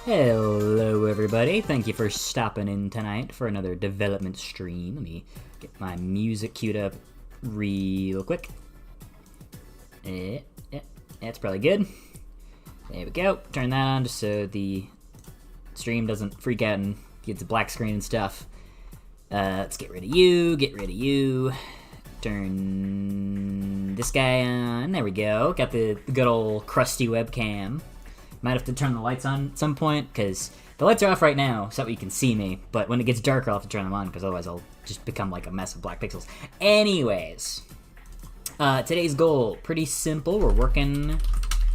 Hello everybody, thank you for stopping in tonight for another development stream. Let me get my music queued up real quick. Yeah, that's probably good. There we go, turn that on just so the stream doesn't freak out and gets a black screen and stuff. Let's get rid of you, turn this guy on, there we go. Got the good old crusty webcam. Might have to turn the lights on at some point, because the lights are off right now, so that way you can see me, but when it gets darker I'll have to turn them on, because otherwise I'll just become like a mess of black pixels. Anyways, today's goal, pretty simple. We're working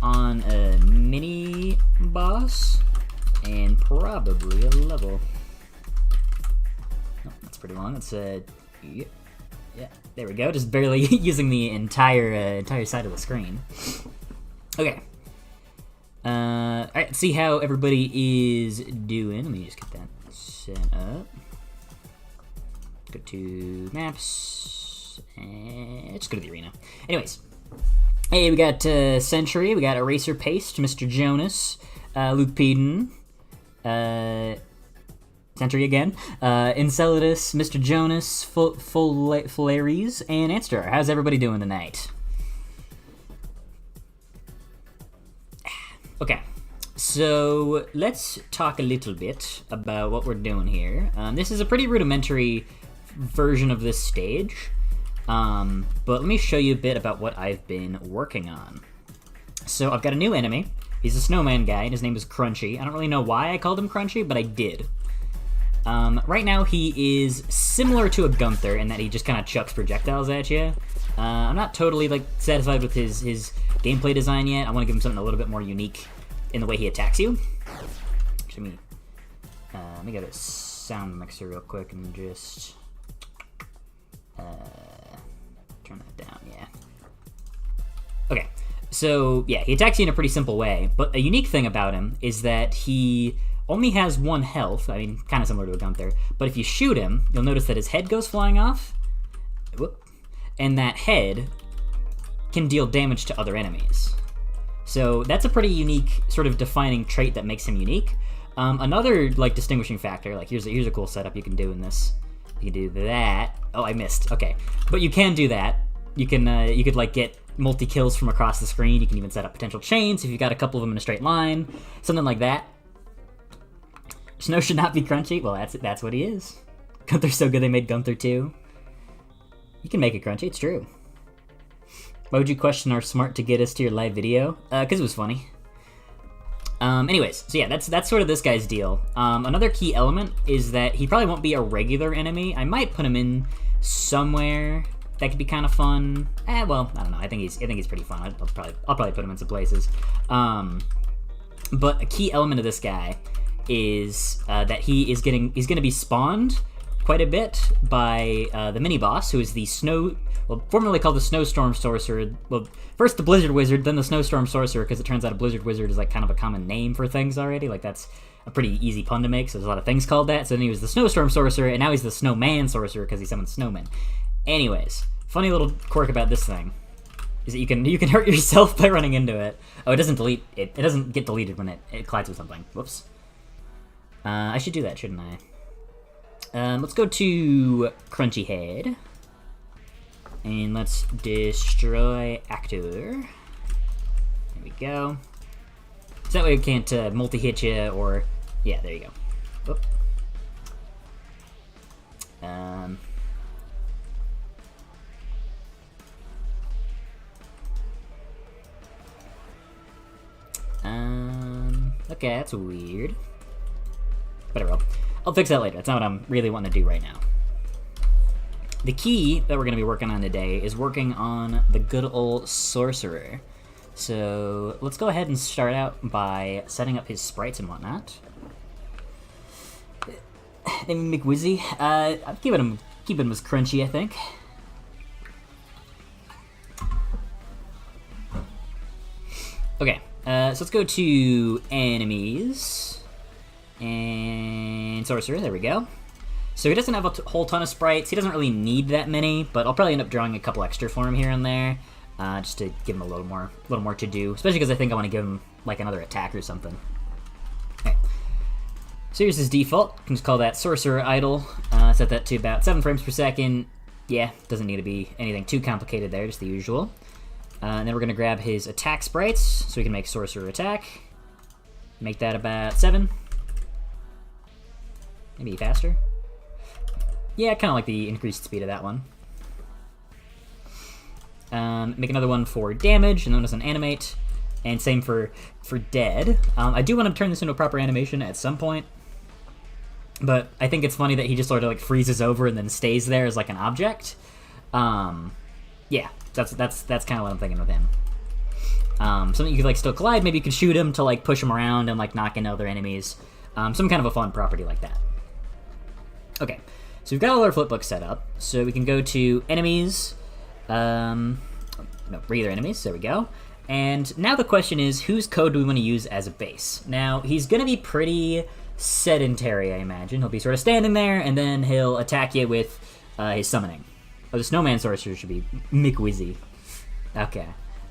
on a mini boss, and probably a level. Oh, that's pretty long. Let's, yeah, there we go, just barely using the entire side of the screen. Okay. Alright, let's see how everybody is doing. Let me just get that set up. Go to maps, and just go to the arena. Anyways, hey, we got Sentry, we got Eraser Paste, Mr. Jonas, Luke Peden, Sentry again, Enceladus, Mr. Jonas, Fularies, and Anstar. How's everybody doing tonight? Okay, so let's talk a little bit about what we're doing here. This is a pretty rudimentary version of this stage, but let me show you a bit about what I've been working on. So I've got a new enemy. He's a snowman guy, and his name is Crunchy. I don't really know why I called him Crunchy, but I did. Right now he is similar to a Gunther in that he just kind of chucks projectiles at you. I'm not totally satisfied with his gameplay design yet. I want to give him something a little bit more unique in the way he attacks you. Actually, let me get a sound mixer real quick and just turn that down. Yeah. Okay. So yeah, he attacks you in a pretty simple way, but a unique thing about him is that he only has 1 health. I mean, kind of similar to a Gunther. But if you shoot him, you'll notice that his head goes flying off. Whoop. And that head can deal damage to other enemies. So that's a pretty unique, sort of defining trait that makes him unique. Another distinguishing factor, here's a cool setup you can do in this. You can do that. Oh, I missed. Okay, but you can do that. You could get multi kills from across the screen. You can even set up potential chains if you got a couple of them in a straight line, something like that. Snow should not be Crunchy. Well, that's what he is. Gunther's so good they made Gunther 2. You can make it Crunchy, it's true. Why would you question our smart to get us to your live video? Because it was funny. Anyways, so yeah, that's sort of this guy's deal. Another key element is that he probably won't be a regular enemy. I might put him in somewhere that could be kind of fun. Well, I don't know. I think he's pretty fun. I'll probably put him in some places. But a key element of this guy is that he's going to be spawned quite a bit by the mini-boss, who is the formerly called the Snowstorm Sorcerer. Well, first the Blizzard Wizard, then the Snowstorm Sorcerer, because it turns out a Blizzard Wizard is kind of a common name for things already. That's a pretty easy pun to make, so there's a lot of things called that. So then he was the Snowstorm Sorcerer, and now he's the Snowman Sorcerer, because he summons snowmen. Anyways, funny little quirk about this thing is that you can hurt yourself by running into it. Oh, it doesn't delete it. It doesn't get deleted when it collides with something. Whoops. I should do that, shouldn't I? Let's go to Crunchy Head. And let's destroy Actor. There we go. So that way we can't multi-hit you or... Yeah, there you go. Oop. Okay, that's weird. Whatever, I'll fix that later. That's not what I'm really wanting to do right now. The key that we're going to be working on today is working on the good old Sorcerer. So let's go ahead and start out by setting up his sprites and whatnot. Name him McWizzy. I'm keeping him as Crunchy, I think. Okay, so let's go to enemies. And Sorcerer, there we go. So he doesn't have a whole ton of sprites. He doesn't really need that many, but I'll probably end up drawing a couple extra for him here and there. just to give him a little more to do, especially because I think I want to give him like another attack or something. Okay. So here's his default. You can just call that Sorcerer idle. Set that to about 7 frames per second. Yeah, doesn't need to be anything too complicated there, just the usual. And then we're going to grab his attack sprites, so we can make Sorcerer attack. Make that about 7. Maybe faster. Yeah, I kind of like the increased speed of that one. Make another one for damage, and then doesn't animate. And same for dead. I do want to turn this into a proper animation at some point. But I think it's funny that he just sort of like freezes over and then stays there as like an object. Yeah, that's kind of what I'm thinking with him. Something you could like still collide. Maybe you could shoot him to like push him around and like knock into other enemies. Some kind of a fun property like that. Okay, so we've got all our flipbooks set up. So we can go to enemies. No, regular enemies. There we go. And now the question is, whose code do we want to use as a base? Now, he's going to be pretty sedentary, I imagine. He'll be sort of standing there, and then he'll attack you with his summoning. Oh, the Snowman Sorcerer should be McWizzy. Okay.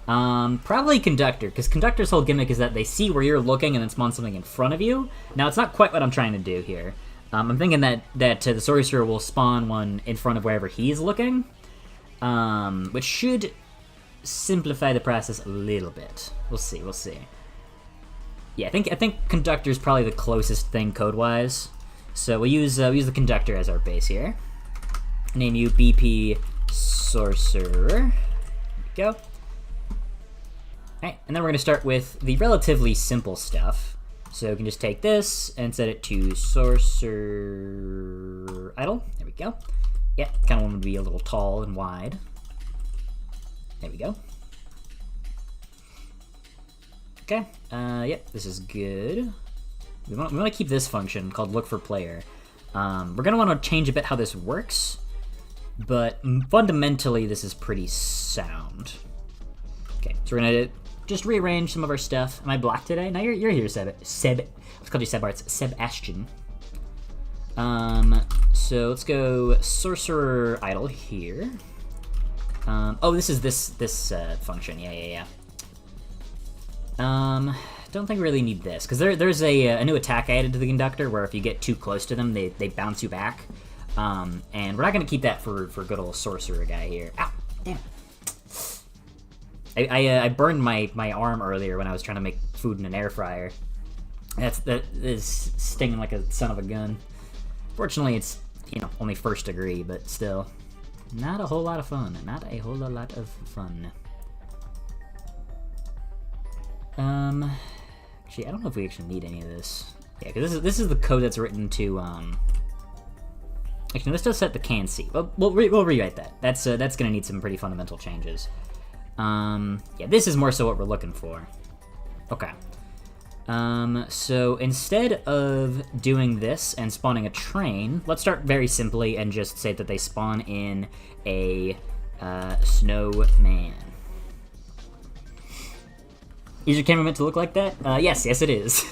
Probably Conductor, because Conductor's whole gimmick is that they see where you're looking and then spawn something in front of you. Now, it's not quite what I'm trying to do here. I'm thinking that the Sorcerer will spawn one in front of wherever he's looking, which should simplify the process a little bit. We'll see. Yeah, I think Conductor's probably the closest thing code-wise. So we'll use the Conductor as our base here. Name you BP Sorcerer. There we go. Alright, and then we're going to start with the relatively simple stuff. So we can just take this and set it to Sorcerer idle. There we go. Yeah, kind of want it to be a little tall and wide. There we go. Okay, yep, this is good. We want to keep this function called look for player. We're going to want to change a bit how this works, but fundamentally this is pretty sound. Okay, so we're going to just rearrange some of our stuff. Am I blocked today? No, you're here, Seb. Let's call you Seb Arts. Sebastian. So let's go Sorcerer idle here. Oh, this is this function. Yeah. Don't think we really need this, because there's a new attack added to the Conductor where if you get too close to them, they bounce you back. And we're not going to keep that for good old Sorcerer guy here. Ow, damn. I burned my arm earlier when I was trying to make food in an air fryer. That is stinging like a son of a gun. Fortunately, it's, only first degree, but still. Not a whole lot of fun. Not a whole lot of fun. Actually, I don't know if we actually need any of this. Yeah, because this is the code that's written to, Actually, let's just set the can C. We'll rewrite that. That's gonna need some pretty fundamental changes. Yeah, this is more so what we're looking for. Okay. So instead of doing this and spawning a train, let's start very simply and just say that they spawn in a snowman. Is your camera meant to look like that? Yes, it is.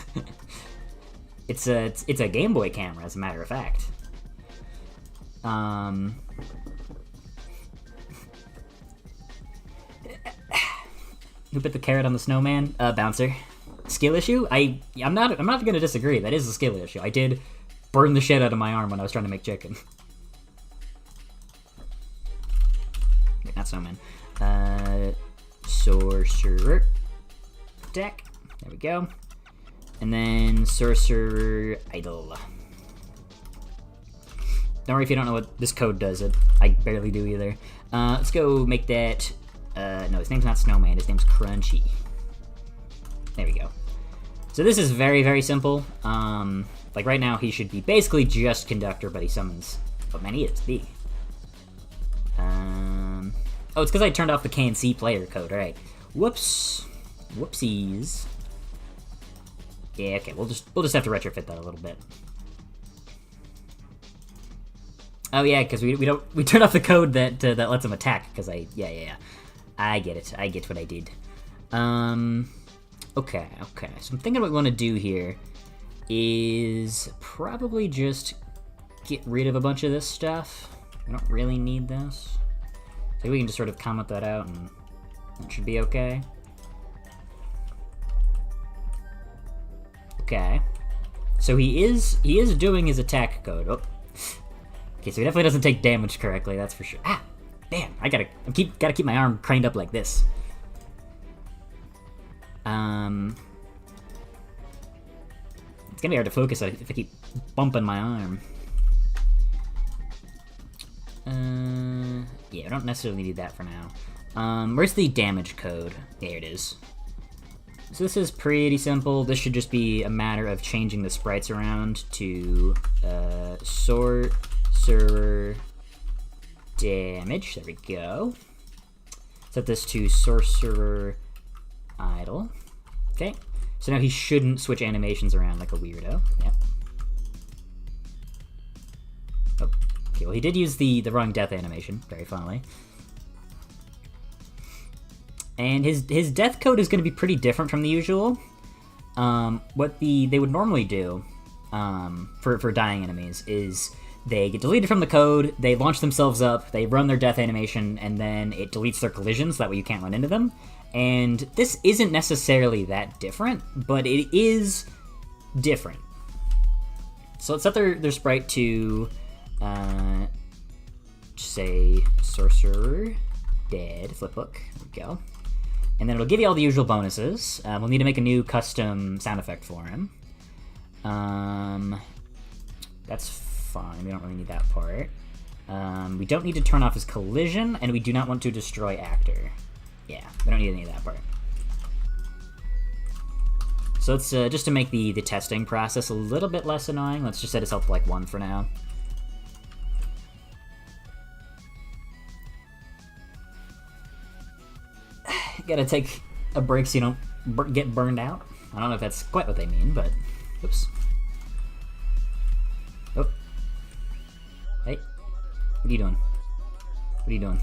It's a Game Boy camera, as a matter of fact. Who put the carrot on the snowman? Bouncer. Skill issue? I'm not gonna disagree. That is a skill issue. I did burn the shit out of my arm when I was trying to make chicken. Wait, not snowman. Sorcerer attack. There we go. And then Sorcerer idle. Don't worry if you don't know what this code does. I barely do either. Let's go make that. No, his name's not Snowman. His name's Crunchy. There we go. So this is very, very simple. Like right now, he should be basically just Conductor, but he summons. What man he is? B. Oh, it's because I turned off the KNC player code. All right. Whoops. Whoopsies. Yeah. Okay. We'll just have to retrofit that a little bit. Oh yeah, because we turned off the code that lets him attack. Because yeah. I get it. I get what I did. Okay. So I'm thinking what we want to do here is probably just get rid of a bunch of this stuff. We don't really need this. I think we can just sort of comment that out and that should be okay. Okay. So he is doing his attack code. Oh. Okay, so he definitely doesn't take damage correctly, that's for sure. Ah! Damn, gotta keep my arm craned up like this. It's gonna be hard to focus if I keep bumping my arm. Yeah, I don't necessarily need that for now. Where's the damage code? There it is. So this is pretty simple. This should just be a matter of changing the sprites around to Sorcerer damage. There we go. Set this to Sorcerer idle. Okay. So now he shouldn't switch animations around like a weirdo. Yeah. Oh. Okay, well he did use the wrong death animation, very funnily. And his death code is going to be pretty different from the usual. What they would normally do for dying enemies is they get deleted from the code, they launch themselves up, they run their death animation, and then it deletes their collisions, that way you can't run into them. And this isn't necessarily that different, but it is different. So let's set their sprite to, say, Sorcerer dead, flipbook, there we go. And then it'll give you all the usual bonuses. We'll need to make a new custom sound effect for him. That's fine, we don't really need that part. We don't need to turn off his collision, and we do not want to destroy actor. Yeah, we don't need any of that part. So let's, just to make the testing process a little bit less annoying, let's just set his health to like 1 for now. Gotta take a break so you don't get burned out. I don't know if that's quite what they mean, but... Oops. Oh. Hey. What are you doing? What are you doing?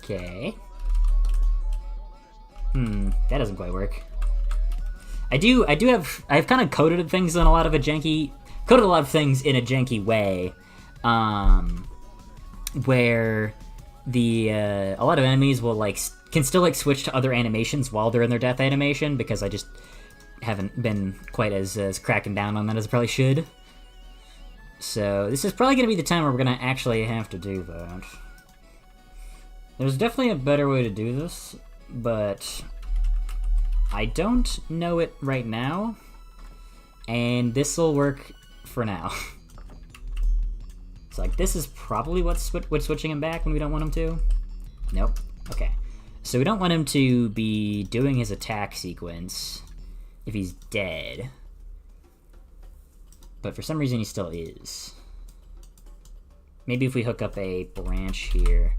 Okay. That doesn't quite work. I've kind of coded things in a lot of coded a lot of things in a janky way, where a lot of enemies will can still switch to other animations while they're in their death animation, because I just haven't been quite as cracking down on that as I probably should. So this is probably going to be the time where we're going to actually have to do that. There's definitely a better way to do this, but I don't know it right now, and this will work for now. So this is probably what's switching him back when we don't want him to. Nope. Okay. So we don't want him to be doing his attack sequence if he's dead. But for some reason he still is. Maybe if we hook up a branch here.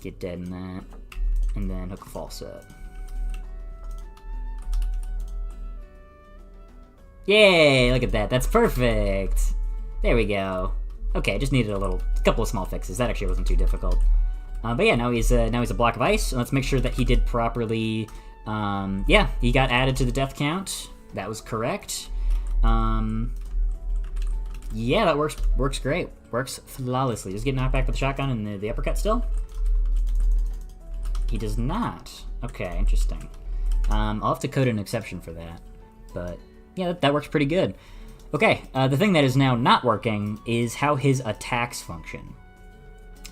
Get dead in that. And then hook a false up. Yay! Look at that. That's perfect. There we go. Okay, just needed a couple of small fixes. That actually wasn't too difficult. But yeah, now he's a block of ice. And let's make sure that he did properly. Yeah, he got added to the death count. That was correct. Yeah, that works great. Works flawlessly. Does he get knocked back with the shotgun and the uppercut still? He does not. Okay, interesting. I'll have to code an exception for that. But yeah, that works pretty good. Okay, the thing that is now not working is how his attacks function.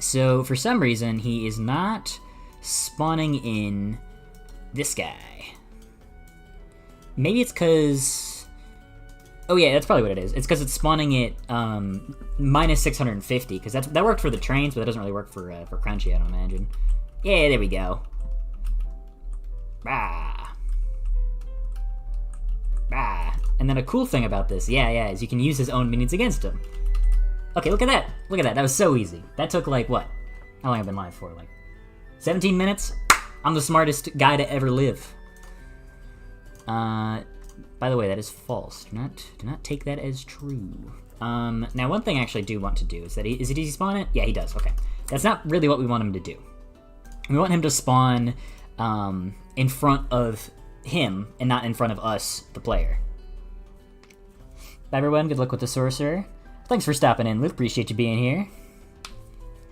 So for some reason, he is not spawning in this guy. Maybe it's because... Oh yeah, that's probably what it is. It's because it's spawning at minus 650, because that worked for the trains, but that doesn't really work for Crunchy, I don't imagine. Yeah, there we go. Bah. Bah. And then a cool thing about this, yeah, is you can use his own minions against him. Okay, look at that. Look at that. That was so easy. That took, what? How long have I been live for? 17 minutes? I'm the smartest guy to ever live. By the way, that is false. Do not take that as true. Now one thing I actually do want to do is that does he spawn it? Yeah, he does. Okay. That's not really what we want him to do. We want him to spawn in front of him and not in front of us, the player. Bye everyone, good luck with the Sorcerer. Thanks for stopping in, Luke. Appreciate you being here.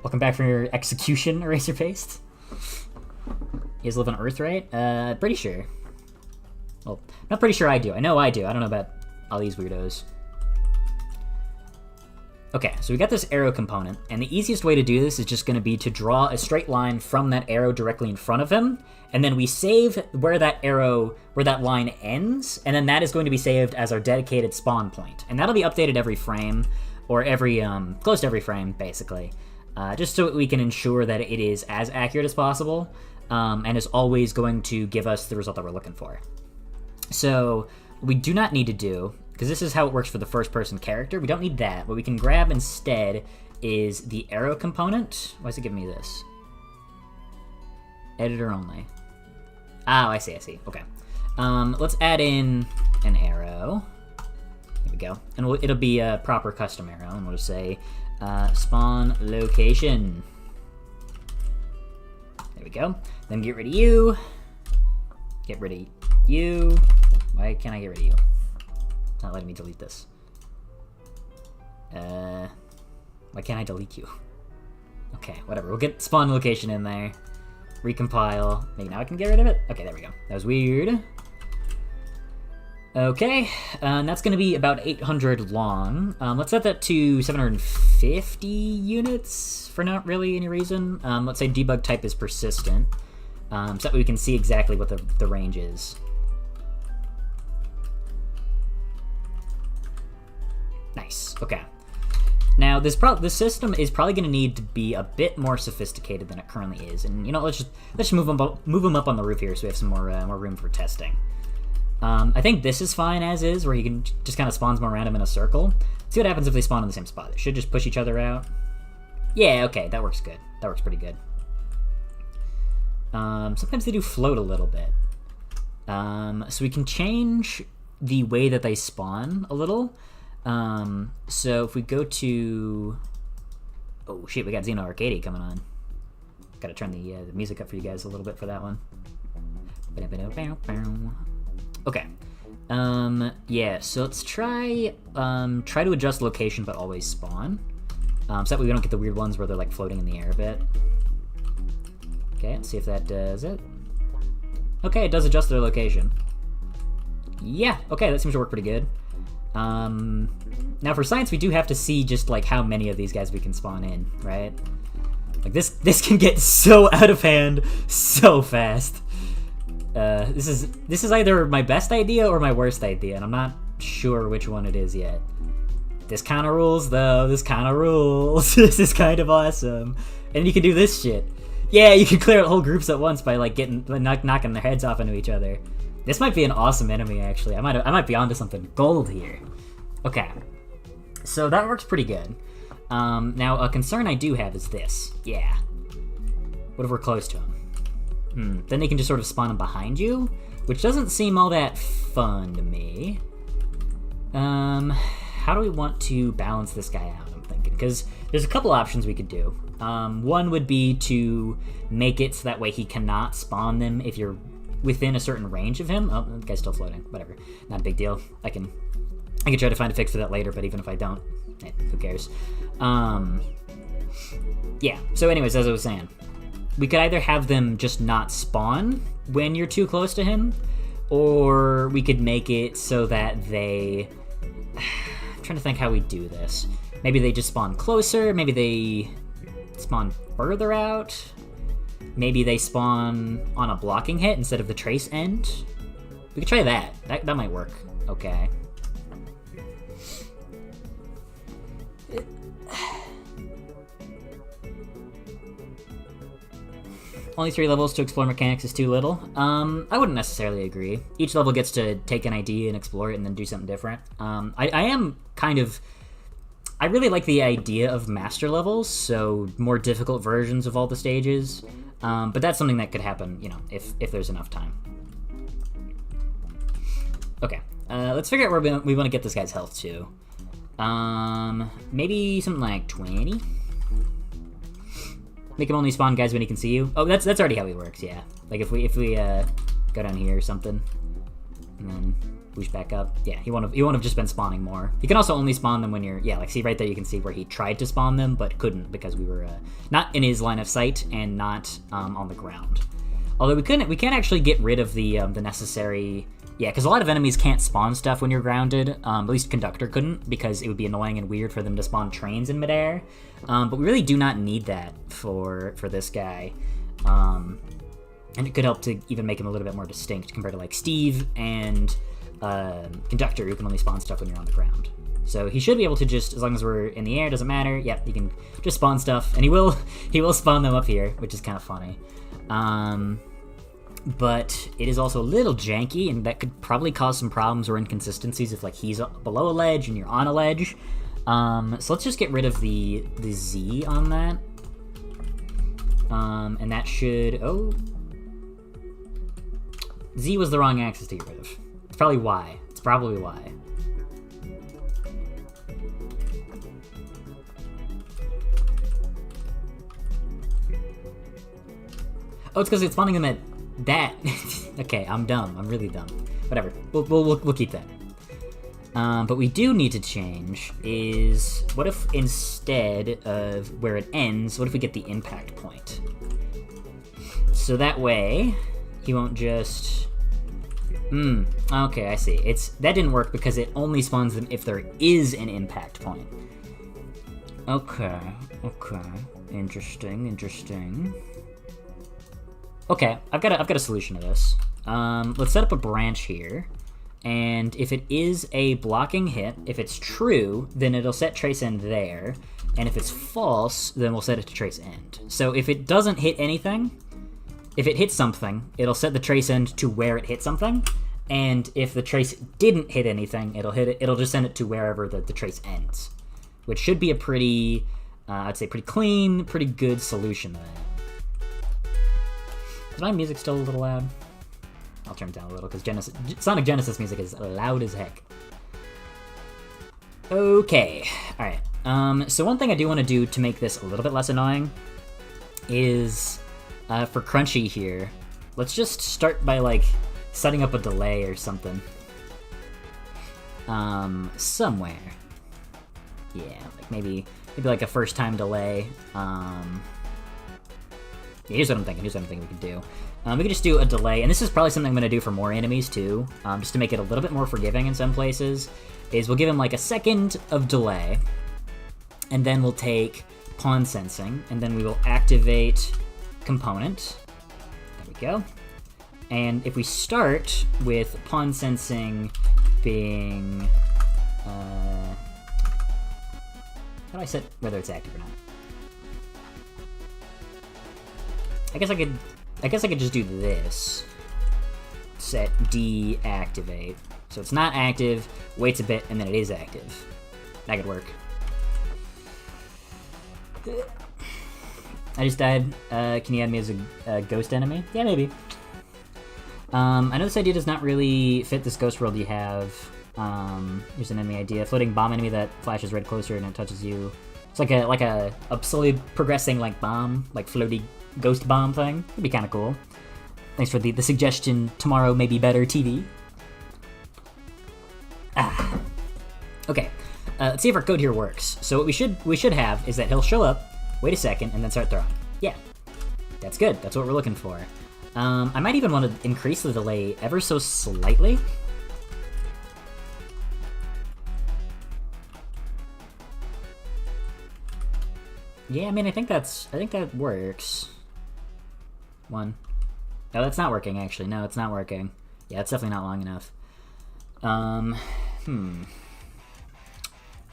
Welcome back for your execution, Eraser Paste. You guys live on Earth, right? Pretty sure. Well, not pretty sure I do. I know I do. I don't know about all these weirdos. Okay, so we got this arrow component, and the easiest way to do this is just going to be to draw a straight line from that arrow directly in front of him, and then we save where that line ends, and then that is going to be saved as our dedicated spawn point. And that'll be updated every frame, or every, close to every frame, basically. Just so we can ensure that it is as accurate as possible, and is always going to give us the result that we're looking for. So, what we do not need to do, because this is how it works for the first-person character, we don't need that. What we can grab instead is the arrow component. Why is it giving me this? Editor only. Oh, I see. Okay. Let's add in an arrow. Here we go. And it'll be a proper custom arrow, and we'll just say spawn location. There we go. Then get rid of you. Get rid of you. Why can't I get rid of you? It's not letting me delete this. Why can't I delete you? Okay, whatever. We'll get spawn location in there. Recompile. Maybe now I can get rid of it? Okay, there we go. That was weird. Okay, and that's going to be about 800 long. Let's set that to 750 units for not really any reason. Let's say debug type is persistent, so that we can see exactly what the range is. Nice. Okay. Now this system is probably going to need to be a bit more sophisticated than it currently is, and you know, let's just move them up on the roof here so we have some more room for testing. I think this is fine as is, where he can just kind of spawns more random in a circle. See what happens if they spawn in the same spot. They should just push each other out. Yeah, okay, that works good. That works pretty good. Sometimes they do float a little bit. So we can change the way that they spawn a little. So if we go to... Oh shit, we got Xeno Arcade coming on. Gotta turn the music up for you guys a little bit for that one. Okay. Yeah, so let's try to adjust location but always spawn. So that way we don't get the weird ones where they're like floating in the air a bit. Okay, let's see if that does it. Okay, it does adjust their location. Yeah, okay, that seems to work pretty good. Now for science, we do have to see just like how many of these guys we can spawn in, right? Like this can get so out of hand so fast. This is either my best idea or my worst idea, and I'm not sure which one it is yet. This kind of rules, though. This kind of rules. This is kind of awesome. And you can do this shit. Yeah, you can clear out whole groups at once by like knocking their heads off into each other. This might be an awesome enemy, actually. I might be onto something gold here. Okay, so that works pretty good. Now a concern I do have is this. Yeah. What if we're close to him? Then they can just sort of spawn them behind you, which doesn't seem all that fun to me. How do we want to balance this guy out, I'm thinking? Because there's a couple options we could do. One would be to make it so that way he cannot spawn them if you're within a certain range of him. Oh, the guy's still floating. Whatever. Not a big deal. I can try to find a fix for that later, but even if I don't, who cares? Yeah, so anyways, as I was saying, we could either have them just not spawn when you're too close to him, or we could make it so that they... I'm trying to think how we do this. Maybe they just spawn closer, maybe they spawn further out, maybe they spawn on a blocking hit instead of the trace end. We could try that. That might work. Okay. Only 3 levels to explore mechanics is too little. I wouldn't necessarily agree. Each level gets to take an idea and explore it and then do something different. I really like the idea of master levels, so more difficult versions of all the stages. But that's something that could happen, you know, if there's enough time. Okay, let's figure out where we want to get this guy's health to. Maybe something like 20? Make him only spawn guys when he can see you. Oh, that's already how he works. Yeah, like if we go down here or something, and then push back up. Yeah, he won't have just been spawning more. You can also only spawn them when you're like see right there. You can see where he tried to spawn them but couldn't because we were not in his line of sight and not on the ground. Although we can't actually get rid of the necessary... Yeah, because a lot of enemies can't spawn stuff when you're grounded. At least Conductor couldn't, because it would be annoying and weird for them to spawn trains in midair. But we really do not need that for this guy. And it could help to even make him a little bit more distinct compared to like Steve and Conductor, who can only spawn stuff when you're on the ground. So he should be able to just, as long as we're in the air, doesn't matter. Yep, he can just spawn stuff, and he will spawn them up here, which is kind of funny. But it is also a little janky, and that could probably cause some problems or inconsistencies if like he's below a ledge and you're on a ledge. So let's just get rid of the Z on that. And that should... Oh. Z was the wrong axis to get rid of. It's probably Y. It's probably Y. Oh, it's because it's spawning them at that. Okay, I'm dumb. I'm really dumb. Whatever. We'll keep that. But we do need to change is, what if instead of where it ends, what if we get the impact point? So that way, he won't just... okay, I see. That didn't work because it only spawns them if there is an impact point. Okay. Interesting. Okay, I've got a solution to this. Let's set up a branch here, and if it is a blocking hit, if it's true, then it'll set trace end there, and if it's false, then we'll set it to trace end. So if it doesn't hit anything, if it hits something, it'll set the trace end to where it hit something, and if the trace didn't hit anything, it'll just send it to wherever the trace ends, which should be a pretty, I'd say pretty clean, pretty good solution to that. Is my music still a little loud? I'll turn it down a little, because Sonic Genesis music is loud as heck. Okay, alright. So one thing I do want to do to make this a little bit less annoying is, for Crunchy here, let's just start by, like, setting up a delay or something. Somewhere. Yeah, like maybe like a first time delay. Yeah, here's what I'm thinking we could do. We could just do a delay, and this is probably something I'm going to do for more enemies too, just to make it a little bit more forgiving in some places, is we'll give him like a second of delay, and then we'll take Pawn Sensing, and then we will activate Component. There we go. And if we start with Pawn Sensing being... how do I set whether it's active or not? I guess I could just do this. Set deactivate. So it's not active, waits a bit, and then it is active. That could work. I just died. Can you add me as a ghost enemy? Yeah, maybe. I know this idea does not really fit this ghost world you have. Here's an enemy idea. Floating bomb enemy that flashes red closer and it touches you. It's like a slowly progressing like bomb, like floaty ghost bomb thing. It'd be kind of cool. Thanks for the suggestion. Tomorrow may be better TV. Okay. Let's see if our code here works. So what we should have is that he'll show up, wait a second, and then start throwing. Yeah. That's good. That's what we're looking for. I might even want to increase the delay ever so slightly. Yeah, I mean, I think that works. One. No, that's not working, actually. No, it's not working. Yeah, it's definitely not long enough.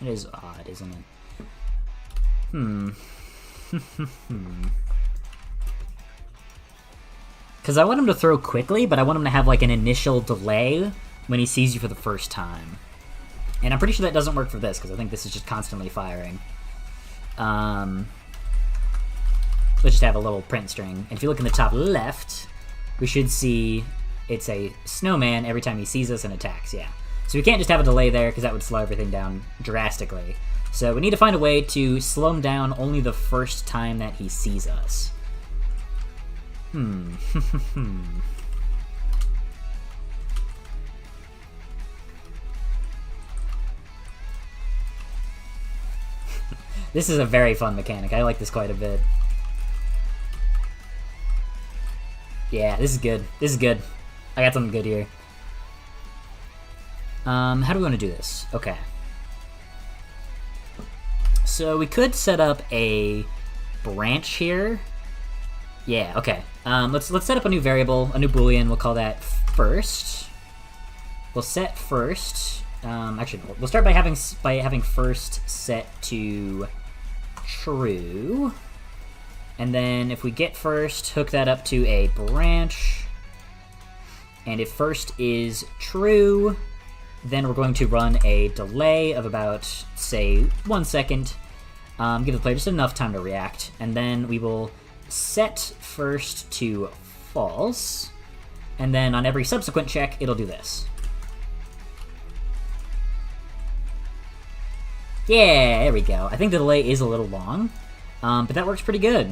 It is odd, isn't it? Because I want him to throw quickly, but I want him to have, like, an initial delay when he sees you for the first time. And I'm pretty sure that doesn't work for this, because I think this is just constantly firing. Let's just have a little print string. And if you look in the top left, we should see it's a snowman every time he sees us and attacks, yeah. So we can't just have a delay there, because that would slow everything down drastically. So we need to find a way to slow him down only the first time that he sees us. This is a very fun mechanic. I like this quite a bit. Yeah, this is good. This is good. I got something good here. How do we want to do this? Okay. So we could set up a branch here. Yeah, okay. Let's set up a new variable, a new boolean. We'll call that first. We'll set first. Actually, we'll start by having first set to true, and then if we get first, hook that up to a branch. And if first is true, then we're going to run a delay of about, say, 1 second. Give the player just enough time to react, and then we will set first to false, and then on every subsequent check, it'll do this. Yeah, there we go. I think the delay is a little long, but that works pretty good.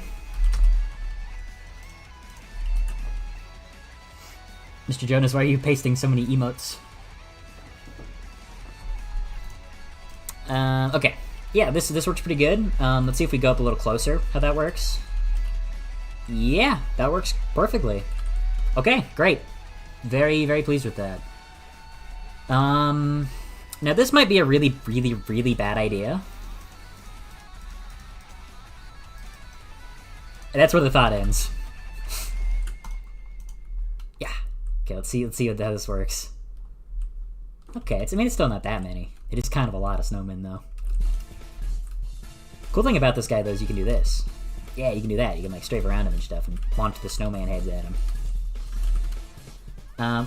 Mr. Jonas, why are you pasting so many emotes? Okay. Yeah, this works pretty good. Let's see if we go up a little closer, how that works. Yeah, that works perfectly. Okay, great. Very, very pleased with that. Now this might be a really, really, really bad idea. And that's where the thought ends. Yeah. Okay, let's see how this works. Okay, I mean, it's still not that many. It is kind of a lot of snowmen, though. Cool thing about this guy, though, is you can do this. Yeah, you can do that. You can, like, strafe around him and stuff and launch the snowman heads at him.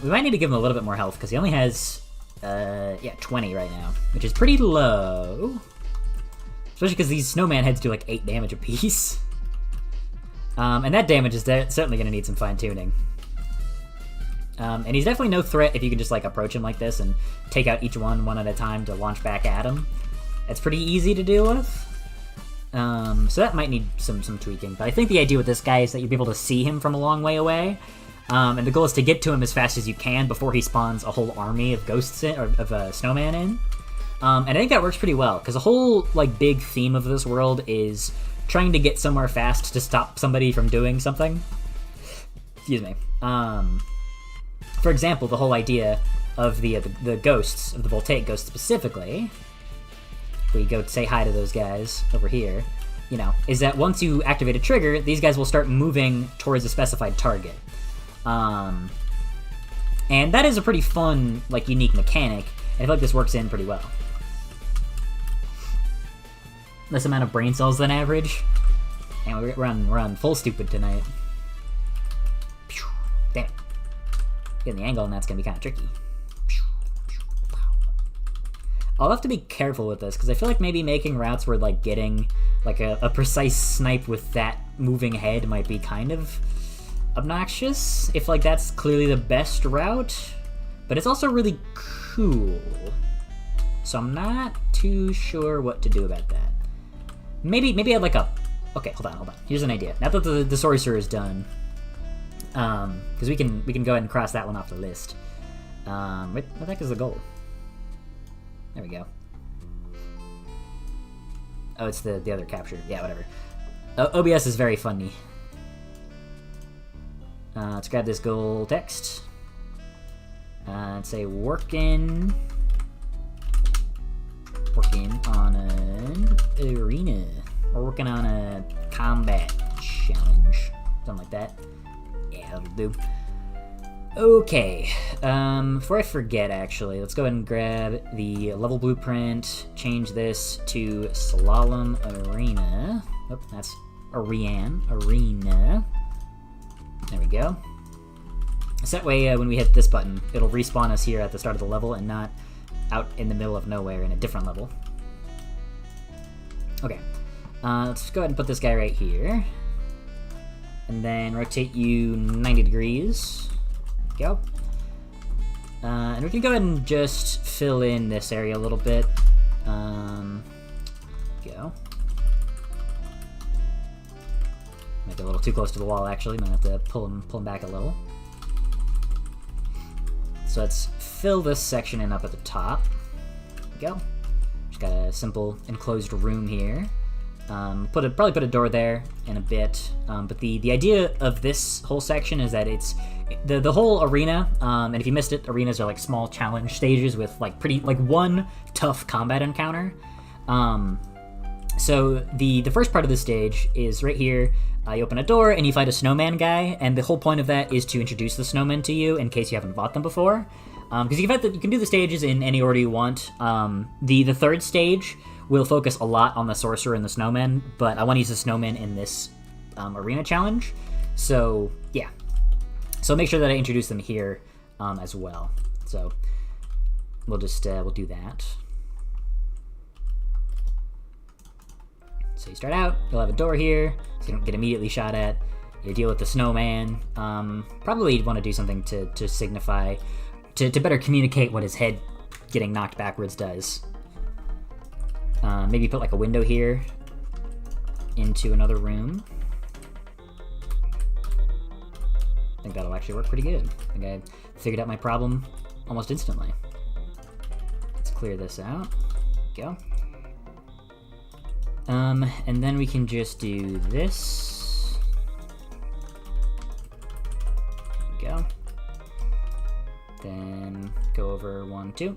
We might need to give him a little bit more health, because he only has, yeah, 20 right now, which is pretty low. Especially because these snowman heads do, like, 8 damage apiece. And that damage is certainly going to need some fine-tuning. And he's definitely no threat if you can just, like, approach him like this and take out each one at a time to launch back at him. It's pretty easy to deal with. So that might need some tweaking. But I think the idea with this guy is that you'll be able to see him from a long way away. And the goal is to get to him as fast as you can before he spawns a whole army of ghosts in, or of snowman in. And I think that works pretty well, because the whole, like, big theme of this world is trying to get somewhere fast to stop somebody from doing something. Excuse me. For example, the whole idea of the ghosts, of the voltaic ghosts specifically, we go say hi to those guys over here, you know, is that once you activate a trigger, these guys will start moving towards a specified target. And that is a pretty fun, like, unique mechanic, and I feel like this works in pretty well. Less amount of brain cells than average. And we're on full stupid tonight. Damn it. Getting the angle on that's gonna be kind of tricky. I'll have to be careful with this, because I feel like maybe making routes where, like, getting, like, a precise snipe with that moving head might be kind of obnoxious, if, like, that's clearly the best route. But it's also really cool. So I'm not too sure what to do about that. Maybe I'd like a... Okay, hold on. Here's an idea. Now that the Sorcer is done, because we can go ahead and cross that one off the list. What the heck is the goal? There we go. Oh, it's the other capture. Yeah, whatever. OBS is very funny. Let's grab this goal text. And say working on an arena. We're working on a combat challenge. Something like that. Yeah, that'll do. Okay, before I forget, actually, let's go ahead and grab the level blueprint, change this to Slalom Arena. Oh, that's Arena. There we go. So that way, when we hit this button, it'll respawn us here at the start of the level and not out in the middle of nowhere in a different level. Okay, let's go ahead and put this guy right here. And then rotate you 90 degrees. Go. And we can go ahead and just fill in this area a little bit. Go. Might be a little too close to the wall, actually. Might have to pull him back a little. So let's fill this section in up at the top. Go. Just got a simple enclosed room here. Probably put a door there in a bit. But the idea of this whole section is that it's the whole arena. And if you missed it, arenas are like small challenge stages with like one tough combat encounter. So the first part of the stage is right here. You open a door and you fight a snowman guy, and the whole point of that is to introduce the snowmen to you in case you haven't fought them before. Because you can do the stages in any order you want. The third stage will focus a lot on the sorcerer and the snowman, but I want to use the snowman in this arena challenge. So yeah, so make sure that I introduce them here as well. So we'll just we'll do that. So you start out, you'll have a door here, so you don't get immediately shot at. You deal with the snowman. Probably you'd want to do something to signify, to better communicate what his head getting knocked backwards does. Maybe put like a window here into another room. I think that'll actually work pretty good. I think I figured out my problem almost instantly. Let's clear this out. Go. And then we can just do this. Go. Then go over 1, 2.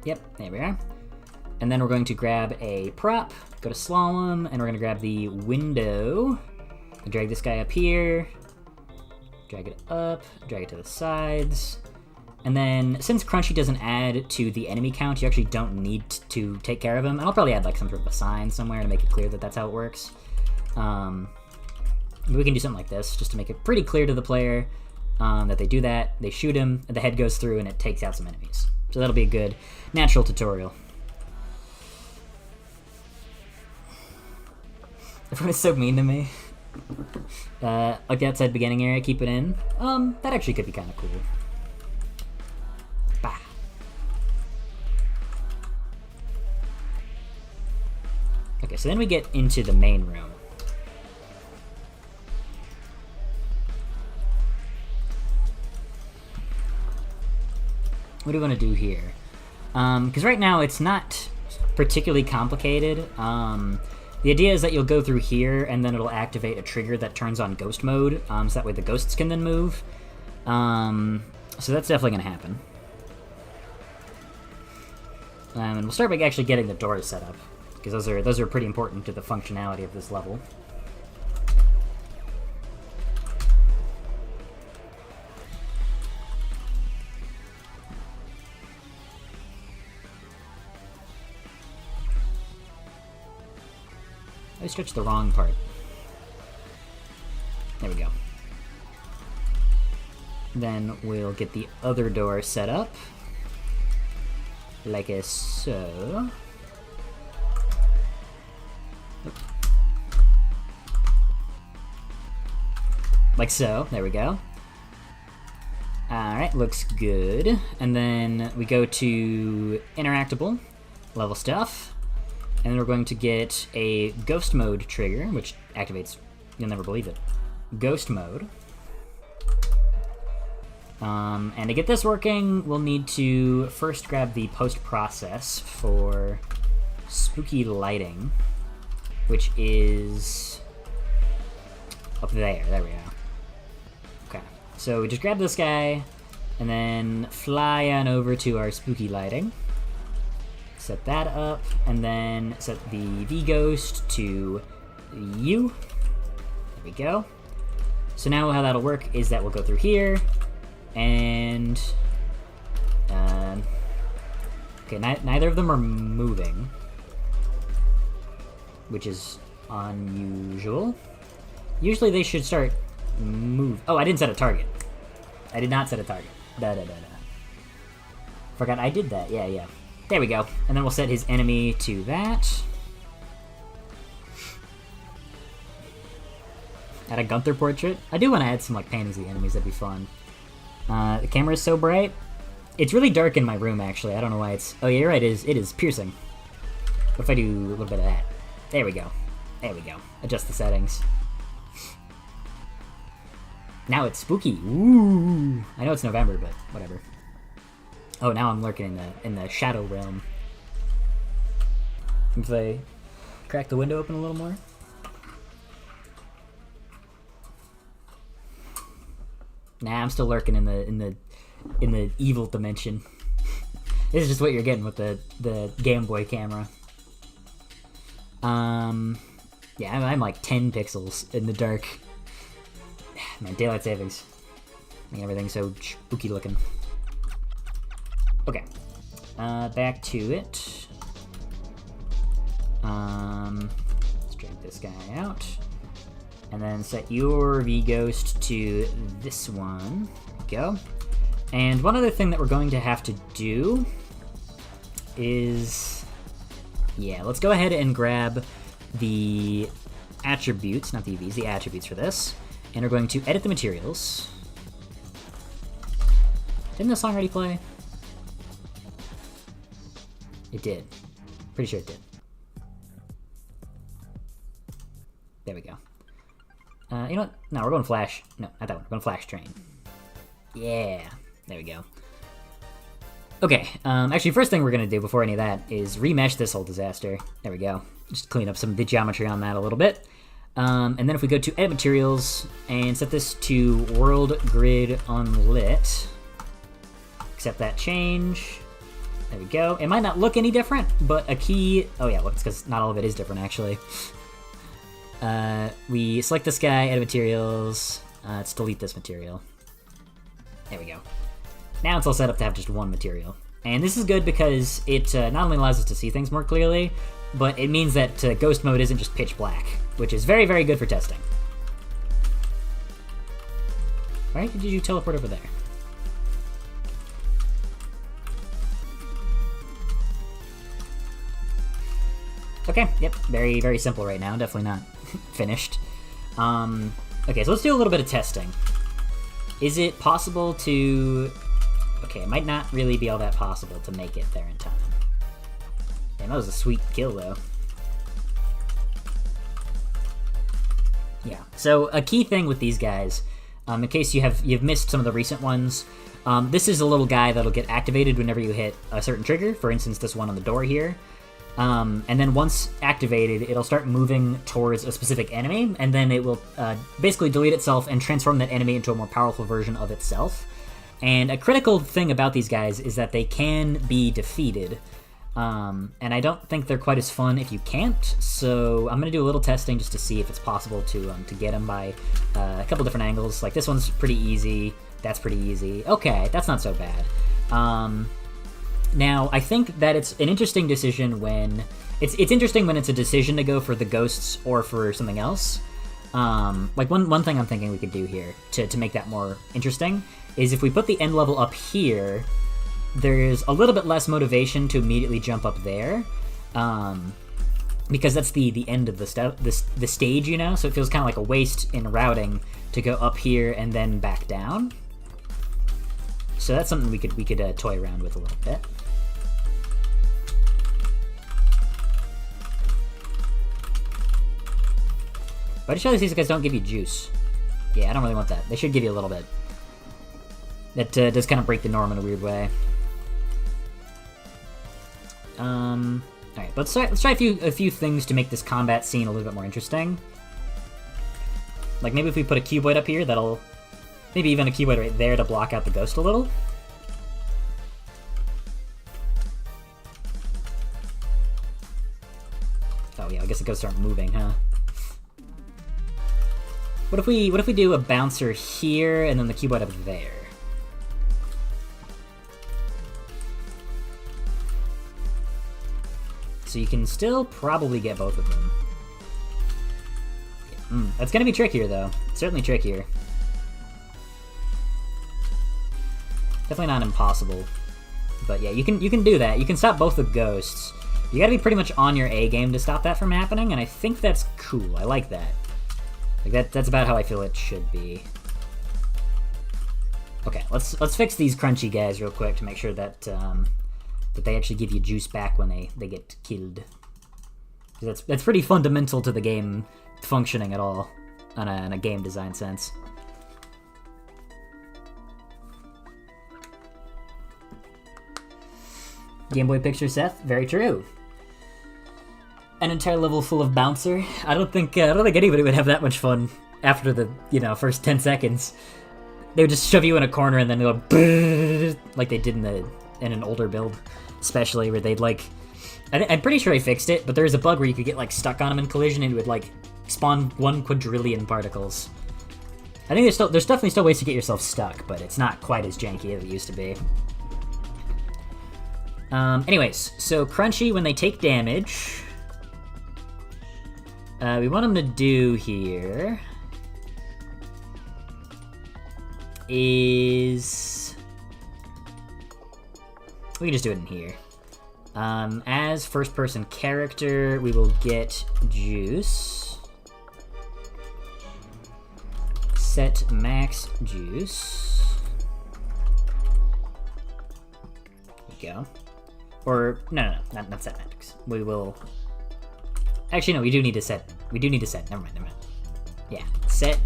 Yep, there we are. And then we're going to grab a prop, go to slalom, and we're going to grab the window. And drag this guy up here. Drag it up, drag it to the sides. And then, since Crunchy doesn't add to the enemy count, you actually don't need to take care of him. And I'll probably add like some sort of a sign somewhere to make it clear that that's how it works. We can do something like this, just to make it pretty clear to the player that they do that. They shoot him, the head goes through, and it takes out some enemies. So that'll be a good natural tutorial. Everyone's so mean to me. Like the outside beginning area, keep it in. That actually could be kind of cool. Bah. Okay, so then we get into the main room. What do we want to do here? Because right now it's not particularly complicated. The idea is that you'll go through here and then it'll activate a trigger that turns on ghost mode, so that way the ghosts can then move. So that's definitely going to happen. And we'll start by actually getting the doors set up, because those are pretty important to the functionality of this level. I stretched the wrong part. There we go. Then we'll get the other door set up. Like so. Like so. There we go. Alright, looks good. And then we go to interactable level stuff. And then we're going to get a ghost mode trigger, which activates, you'll never believe it, ghost mode. And to get this working, we'll need to first grab the post-process for spooky lighting, which is up there. There we go. Okay, so we just grab this guy, and then fly on over to our spooky lighting. Set that up, and then set the V-Ghost to U. There we go. So now how that'll work is that we'll go through here, and... okay, neither of them are moving, which is unusual. Usually they should start move. Oh, I didn't set a target. I did not set a target. Forgot I did that. Yeah. There we go. And then we'll set his enemy to that. Add a Gunther portrait. I do want to add some like paintings of the enemies. That'd be fun. The camera is so bright. It's really dark in my room, actually. I don't know why it's... Oh, yeah, you're right. It is piercing. What if I do a little bit of that? There we go. There we go. Adjust the settings. Now it's spooky. Ooh. I know it's November, but whatever. Oh, now I'm lurking in the shadow realm. If I crack the window open a little more. Nah, I'm still lurking in the evil dimension. This is just what you're getting with the Game Boy camera. Yeah, I'm like 10 pixels in the dark. Man, daylight savings. Making everything so spooky looking. Okay. Back to it. Let's drag this guy out. And then set your V-Ghost to this one. There we go. And one other thing that we're going to have to do is... Yeah, let's go ahead and grab the attributes, not the UVs, the attributes for this. And we're going to edit the materials. Didn't this song already play? It did. Pretty sure it did. There we go. You know what? No, we're going Flash. No, not that one. We're going Flash Train. Yeah. There we go. Okay, actually, first thing we're going to do before any of that is remesh this whole disaster. There we go. Just clean up some of the geometry on that a little bit. And then if we go to Edit Materials and set this to World Grid Unlit, accept that change. There we go. It might not look any different, but a key... Oh yeah, look, it's because not all of it is different, actually. We select this guy, Edit Materials. Let's delete this material. There we go. Now it's all set up to have just one material. And this is good because it not only allows us to see things more clearly, but it means that ghost mode isn't just pitch black, which is very, very good for testing. Why did you teleport over there? Okay, yep, very, very simple right now. Definitely not finished. Okay, so let's do a little bit of testing. Is it possible to... Okay, it might not really be all that possible to make it there in time. Damn, that was a sweet kill, though. Yeah, so a key thing with these guys, in case you've missed some of the recent ones, this is a little guy that'll get activated whenever you hit a certain trigger, for instance, this one on the door here. And then once activated, it'll start moving towards a specific enemy, and then it will basically delete itself and transform that enemy into a more powerful version of itself. And a critical thing about these guys is that they can be defeated. And I don't think they're quite as fun if you can't, so I'm going to do a little testing just to see if it's possible to get them by a couple different angles. Like, this one's pretty easy, that's pretty easy. Okay, that's not so bad. Now, I think that it's an interesting decision when... It's interesting when it's a decision to go for the ghosts or for something else. Like, one thing I'm thinking we could do here to make that more interesting is if we put the end level up here, there's a little bit less motivation to immediately jump up there. Because that's the end of the stage, you know? So it feels kind of like a waste in routing to go up here and then back down. So that's something we could toy around with a little bit. Why do these guys don't give you juice? Yeah, I don't really want that. They should give you a little bit. That does kind of break the norm in a weird way. Alright, let's try a few things to make this combat scene a little bit more interesting. Like, maybe if we put a cuboid up here, that'll... Maybe even a cuboid right there to block out the ghost a little. Oh yeah, I guess the ghosts aren't moving, huh? What if we do a bouncer here and then the cuboid up there? So you can still probably get both of them. That's gonna be trickier though. Certainly trickier. Definitely not impossible. But yeah, you can do that. You can stop both the ghosts. You gotta be pretty much on your A game to stop that from happening, and I think that's cool. I like that. Like that's about how I feel it should be. Okay, let's fix these crunchy guys real quick to make sure that that they actually give you juice back when they get killed. That's pretty fundamental to the game functioning at all, in a game design sense. Game Boy picture, Seth. Very true. An entire level full of bouncer. I don't think anybody would have that much fun after the first 10 seconds. They would just shove you in a corner and then go like they did in an older build, especially where they'd like. I'm pretty sure I fixed it, but there's a bug where you could get like stuck on them in collision and it would like spawn 1 quadrillion particles. I think there's definitely still ways to get yourself stuck, but it's not quite as janky as it used to be. Anyways, so Crunchy, when they take damage, we want them to do here is we can just do it in here. As first-person character, we will get juice. Set max juice. There we go. Or no, not set max. We will. Actually, no. We do need to set. Never mind. Yeah, set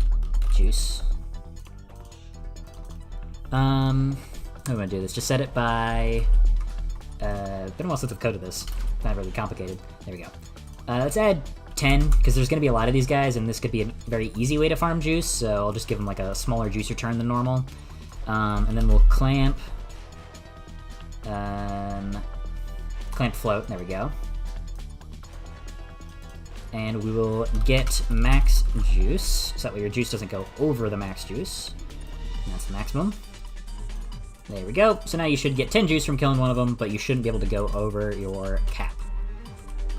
juice. How am I gonna do this? Just set it by. Been a while since I've coded this. Not really complicated. There we go. Let's add 10, because there's going to be a lot of these guys, and this could be a very easy way to farm juice, so I'll just give them like a smaller juice return than normal. And then we'll clamp. Clamp float. There we go. And we will get max juice, so that way your juice doesn't go over the max juice. And that's the maximum. There we go. So now you should get 10 juice from killing one of them, but you shouldn't be able to go over your cap.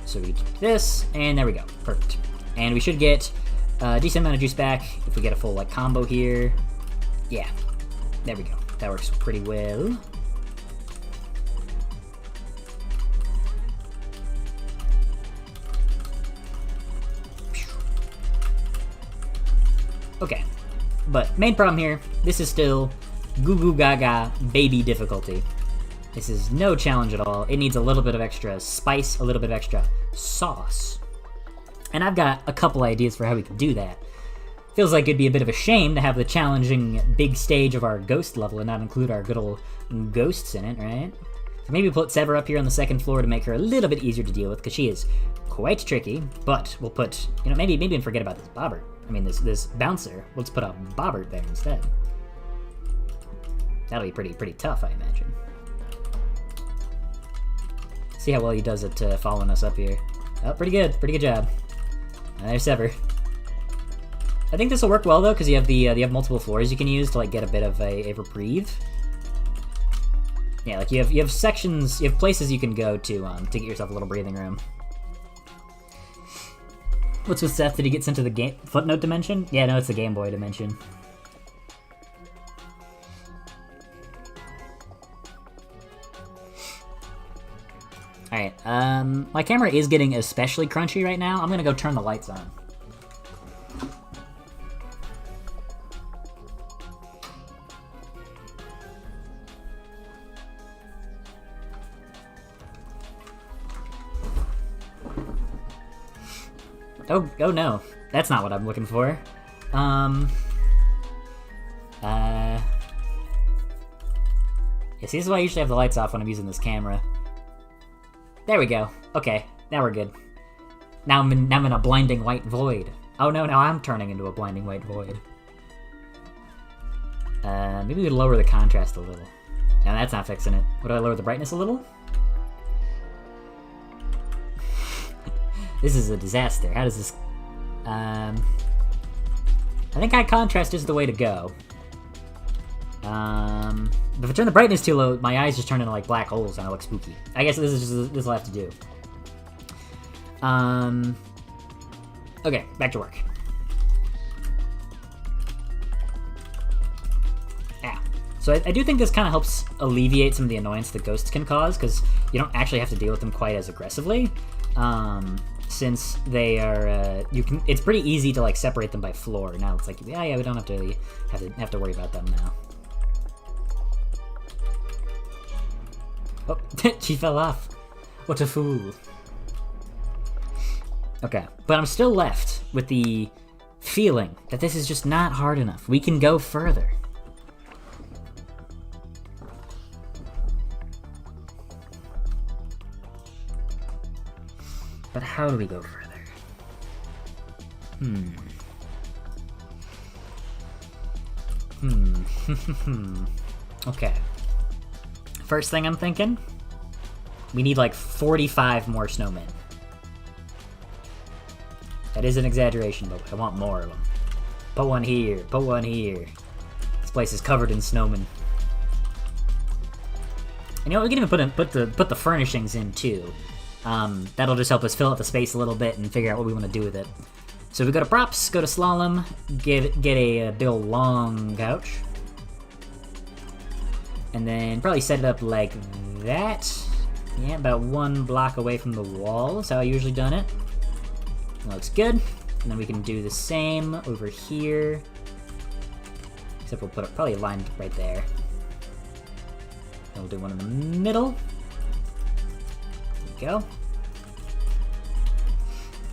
So we do this, and there we go. Perfect. And we should get a decent amount of juice back if we get a full like combo here. Yeah. There we go. That works pretty well. Okay. But main problem here, this is still goo goo gaga baby difficulty. This is no challenge at all. It needs a little bit of extra spice, a little bit of extra sauce. And I've got a couple ideas for how we can do that. Feels like it'd be a bit of a shame to have the challenging big stage of our ghost level and not include our good old ghosts in it, right? So maybe put Sever up here on the second floor to make her a little bit easier to deal with, because she is quite tricky. But we'll put, maybe forget about this bobbert. I mean, this bouncer. Let's put a bobbert there instead. That'll be pretty tough, I imagine. See how well he does it following us up here. Oh, pretty good job. There's Sever. I think this will work well though, because you have multiple floors you can use to like get a bit of a reprieve. Yeah, like you have sections, you have places you can go to get yourself a little breathing room. What's with Seth? Did he get sent to the footnote dimension? Yeah, no, it's the Game Boy dimension. Alright, my camera is getting especially crunchy right now. I'm gonna go turn the lights on. Oh no, that's not what I'm looking for. Yeah, see, this is why I usually have the lights off when I'm using this camera. There we go. Okay, now we're good. Now I'm in a blinding white void. Oh no, now I'm turning into a blinding white void. Maybe we could lower the contrast a little. No, that's not fixing it. What do I lower the brightness a little? This is a disaster. How does this... I think high contrast is the way to go. But if I turn the brightness too low, my eyes just turn into like black holes and I look spooky. I guess this will have to do. Okay, back to work. Yeah. So I do think this kind of helps alleviate some of the annoyance the ghosts can cause, because you don't actually have to deal with them quite as aggressively. Since they are, it's pretty easy to like separate them by floor. Now it's like, yeah, we don't have to worry about them now. Oh, she fell off. What a fool. Okay, but I'm still left with the feeling that this is just not hard enough. We can go further. But how do we go further? Okay. First thing I'm thinking, we need like 45 more snowmen. That is an exaggeration, but I want more of them. Put one here, put one here. This place is covered in snowmen. And you know what, we can even put the furnishings in too. That'll just help us fill out the space a little bit and figure out what we want to do with it. So we go to props, go to slalom, get a big ol' long couch. And then probably set it up like that. Yeah, about 1 block away from the wall is how I usually done it. That looks good. And then we can do the same over here. Except we'll put it probably aligned right there. Then we'll do one in the middle. There we go.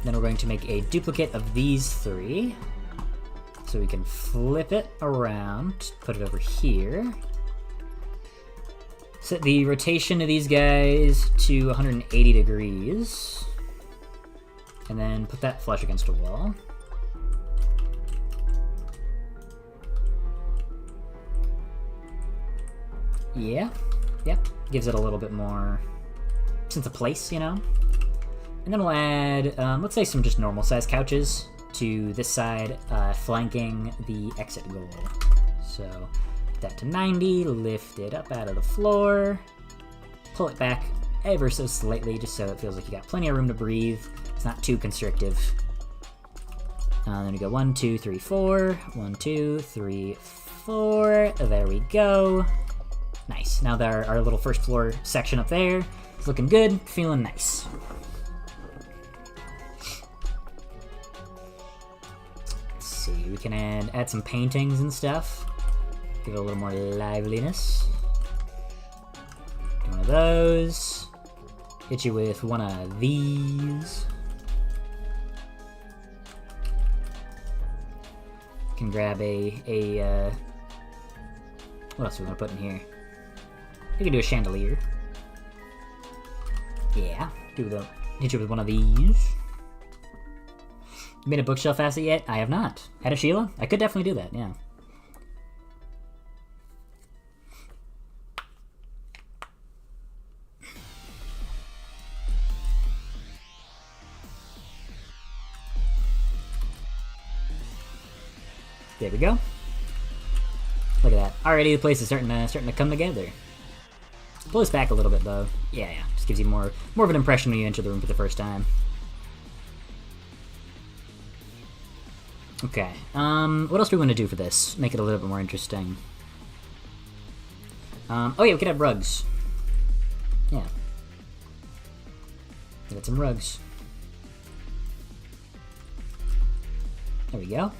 Then we're going to make a duplicate of these 3. So we can flip it around, put it over here. Set the rotation of these guys to 180 degrees. And then put that flush against a wall. Yeah. Gives it a little bit more sense of place, you know? And then we'll add, let's say some just normal size couches to this side, flanking the exit goal. So, put that to 90, lift it up out of the floor, pull it back ever so slightly just so it feels like you got plenty of room to breathe. It's not too constrictive. Then we go 1, 2, 3, 4. 1, 2, 3, 4. There we go. Nice. Now our little first floor section up there is looking good, feeling nice. Let's see, we can add some paintings and stuff. Give it a little more liveliness. Do one of those. Hit you with one of these. Can grab a what else do we want to put in here? We can do a chandelier. Yeah, hit you with one of these. You made a bookshelf asset yet? I have not. Had a Sheila? I could definitely do that, yeah. There we go. Look at that. Already the place is starting to come together. Pull this back a little bit though. Yeah. Just gives you more of an impression when you enter the room for the first time. Okay. What else do we want to do for this? Make it a little bit more interesting. Oh yeah, we could have rugs. Yeah. Get some rugs. There we go.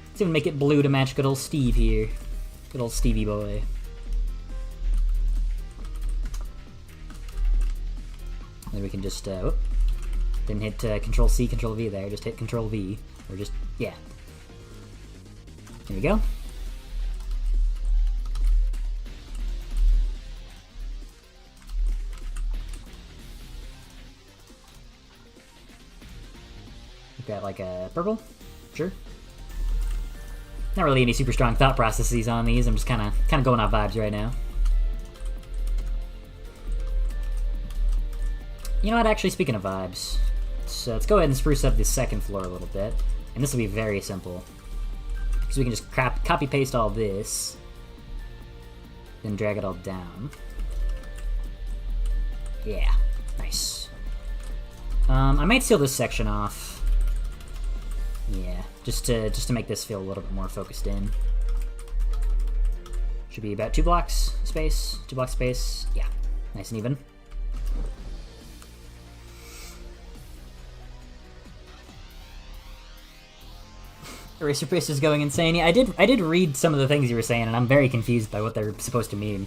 Let's even make it blue to match good old Steve here. Good old Stevie boy. Then we can just, whoop. Didn't hit Control C, Control V there, just hit Control V. Or just, yeah. There we go. We've got like a purple? Sure. Not really any super strong thought processes on these, I'm just kinda going off vibes right now. You know what, actually, speaking of vibes, let's go ahead and spruce up this second floor a little bit. And this will be very simple. Because we can just copy-paste all this, then drag it all down. Yeah, nice. I might seal this section off. Yeah, just to make this feel a little bit more focused in. Should be about 2 blocks space. 2 blocks space. Yeah, nice and even. Eraser Paste is going insane. Yeah, I did read some of the things you were saying, and I'm very confused by what they're supposed to mean.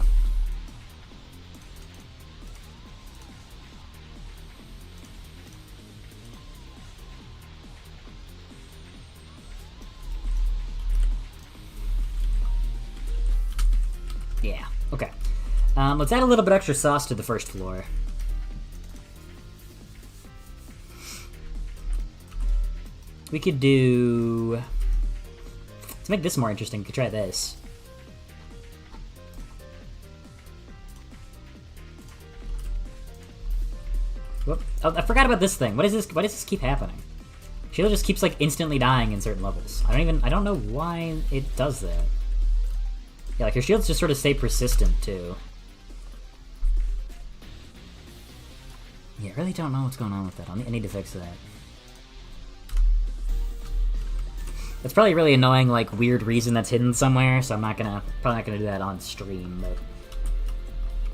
Yeah, okay. Let's add a little bit extra sauce to the first floor. we could do... To make this more interesting, we could try this. Whoop. Oh, I forgot about this thing. What is this? Why does this keep happening? Sheila just keeps, like, instantly dying in certain levels. I don't know why it does that. Yeah, like, her shields just sort of stay persistent, too. Yeah, I really don't know what's going on with that. I need to fix that. It's probably really annoying, like, weird reason that's hidden somewhere, so probably not gonna do that on stream, but...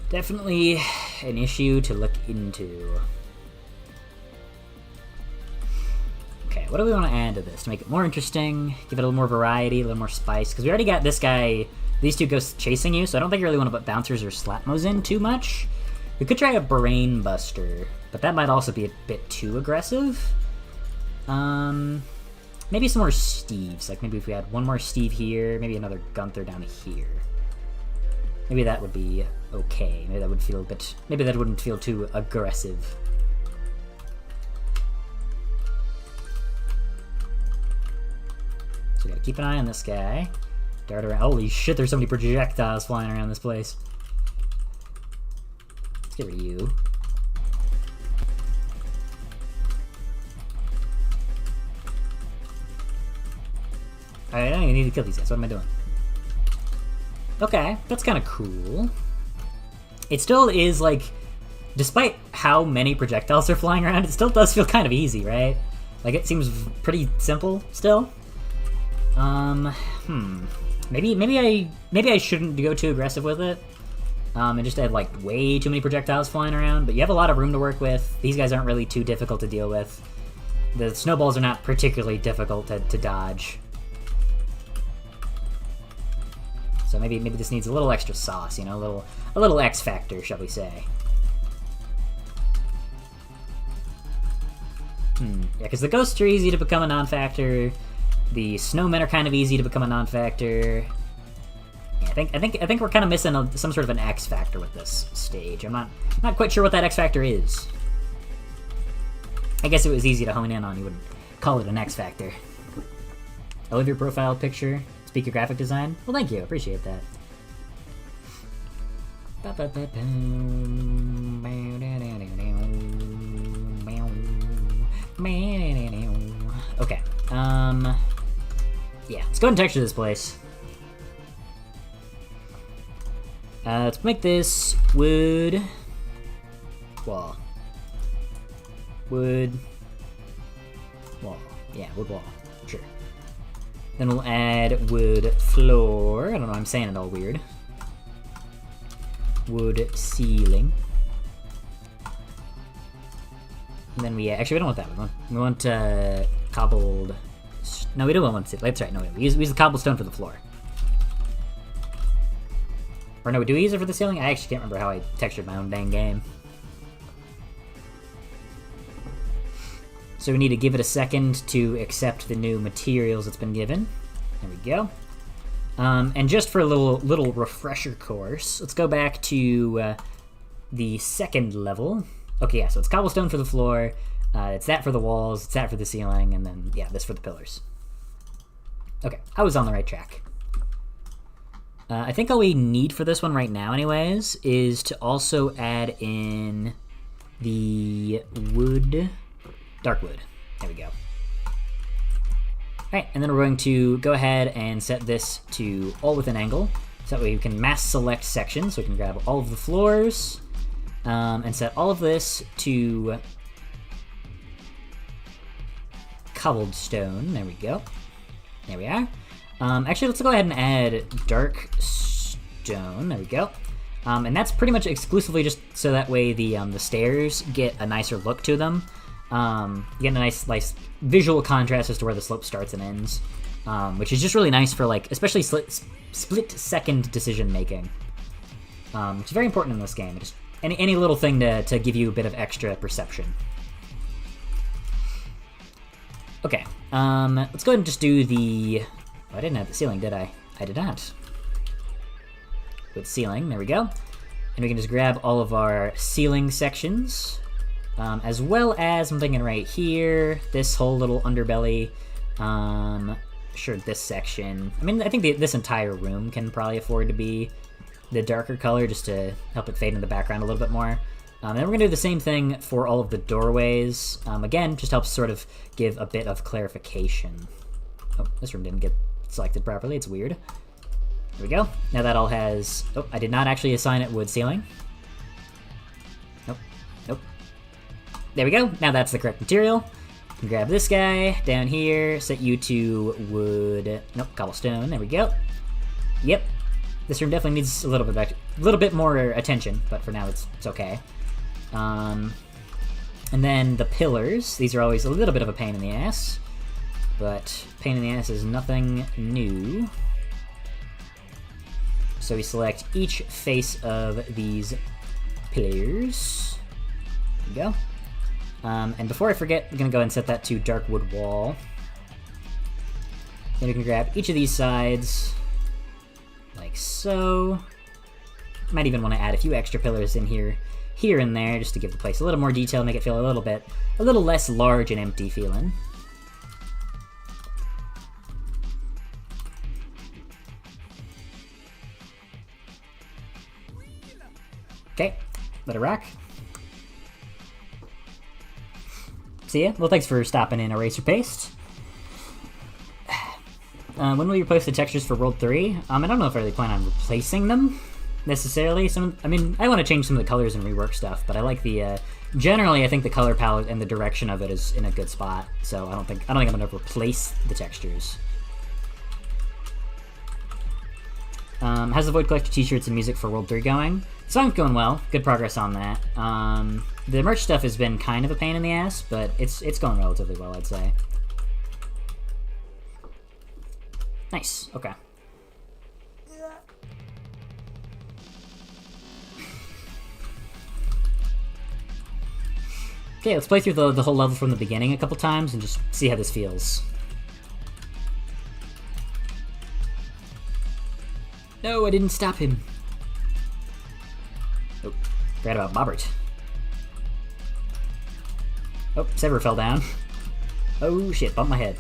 Definitely an issue to look into. Okay, what do we want to add to this to make it more interesting? Give it a little more variety, a little more spice. Because we already got this guy, these two ghosts chasing you, so I don't think you really want to put bouncers or slapmos in too much. We could try a brain buster, but that might also be a bit too aggressive. Maybe some more Steves. Like maybe if we had one more Steve here, maybe another Gunther down here. Maybe that would be okay. Maybe that would feel a bit... Maybe that wouldn't feel too aggressive. So we gotta keep an eye on this guy. Dart around. Holy shit, there's so many projectiles flying around this place. Let's get rid of you. Alright, I don't even need to kill these guys. What am I doing? Okay, that's kind of cool. It still is, like, despite how many projectiles are flying around, it still does feel kind of easy, right? Like, it seems pretty simple, still. Maybe I shouldn't go too aggressive with it. And just have, like, way too many projectiles flying around, but you have a lot of room to work with. These guys aren't really too difficult to deal with. The snowballs are not particularly difficult to dodge. So maybe this needs a little extra sauce, you know, a little X factor, shall we say? Yeah, because the ghosts are easy to become a non-factor. The snowmen are kind of easy to become a non-factor. Yeah, I think we're kind of missing some sort of an X factor with this stage. I'm not quite sure what that X factor is. I guess it was easy to hone in on. You wouldn't call it an X factor. I love your profile picture. Speak your graphic design? Well, thank you. Appreciate that. Okay. Yeah, let's go ahead and texture this place. Let's make this wood wall. Wood wall. Yeah, wood wall. Sure. Then we'll add wood floor. I don't know, I'm saying it all weird. Wood ceiling. And then we actually we don't want that. We want cobbled. No, we don't want it. That's right. No, we use the cobblestone for the floor. Or no, do we use it for the ceiling? I actually can't remember how I textured my own dang game. So we need to give it a second to accept the new materials it's been given. There we go. And just for a little refresher course, let's go back to the second level. Okay, yeah, so it's cobblestone for the floor, it's that for the walls, it's that for the ceiling, and then, yeah, this for the pillars. Okay, I was on the right track. I think all we need for this one right now, anyways, is to also add in the wood... Dark wood. There we go. Alright, and then we're going to go ahead and set this to all within angle. So that way we can mass select sections, so we can grab all of the floors, and set all of this to cobbled stone. There we go. There we are. Actually, let's go ahead and add dark stone. There we go. And that's pretty much exclusively just so that way the stairs get a nicer look to them. You get a nice visual contrast as to where the slope starts and ends, which is just really nice for, like, especially split-second decision-making, which is very important in this game. Just any little thing to give you a bit of extra perception. Okay, let's go ahead and just do the... Oh, I didn't have the ceiling, did I? I did not. With ceiling, there we go. And we can just grab all of our ceiling sections. As well as, I'm thinking right here, this whole little underbelly. Sure, this section. I mean, I think this entire room can probably afford to be the darker color just to help it fade in the background a little bit more. And then we're going to do the same thing for all of the doorways. Again, just helps sort of give a bit of clarification. Oh, this room didn't get selected properly. It's weird. There we go. Now that all has... Oh, I did not actually assign it wood ceiling. Nope. Nope. There we go. Now that's the correct material. Can grab this guy down here, set you to wood... Nope, cobblestone. There we go. Yep. This room definitely needs a little bit more attention, but for now it's okay. And then the pillars. These are always a little bit of a pain in the ass, but pain in the ass is nothing new. So we select each face of these pillars. There we go. And before I forget, I'm going to go ahead and set that to dark wood wall. Then we can grab each of these sides, like so. Might even want to add a few extra pillars in here and there, just to give the place a little more detail, make it feel a little less large and empty feeling. Okay, let it rock. See ya. Well, thanks for stopping in, Eraser Paste. When will you replace the textures for World 3? I don't know if I really plan on replacing them, necessarily. I mean, I want to change some of the colors and rework stuff, but I like the, generally I think the color palette and the direction of it is in a good spot, so I don't think I'm gonna replace the textures. How's the Void Collector t-shirts and music for World 3 going? The song's going well. Good progress on that. The merch stuff has been kind of a pain in the ass, but it's going relatively well, I'd say. Nice. Okay. Okay, let's play through the whole level from the beginning a couple times and just see how this feels. No, I didn't stop him. Oh, forgot about Bobbert. Oh, Sever fell down. Oh shit, bumped my head.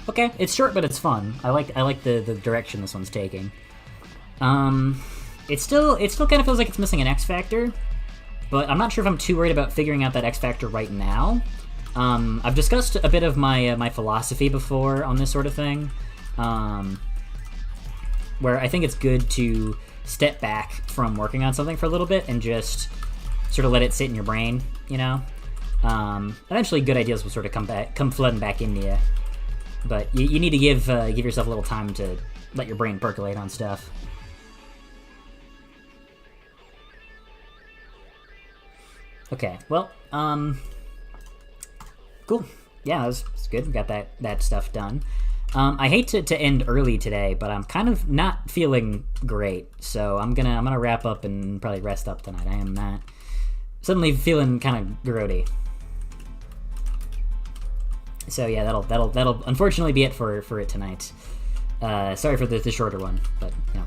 Okay, it's short, but it's fun. I like the direction this one's taking. It still kind of feels like it's missing an X factor, but I'm not sure if I'm too worried about figuring out that X factor right now. I've discussed a bit of my philosophy before on this sort of thing, where I think it's good to step back from working on something for a little bit and just sort of let it sit in your brain, you know? Eventually good ideas will sort of come flooding back into you. But you need to give yourself a little time to let your brain percolate on stuff. Okay, well, cool. Yeah, that's good. We got that stuff done. I hate to end early today, but I'm kind of not feeling great, so I'm gonna wrap up and probably rest up tonight. I am not suddenly feeling kind of grody. So yeah, that'll unfortunately be it for it tonight. Sorry for the shorter one, but you know,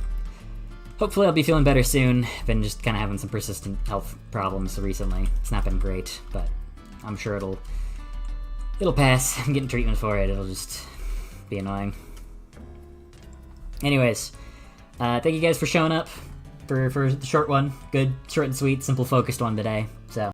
hopefully I'll be feeling better soon. Been just kind of having some persistent health problems recently. It's not been great, but I'm sure it'll pass. I'm getting treatment for it. It'll just be annoying. Anyways, thank you guys for showing up for the short one. Good, short and sweet, simple, focused one today. So.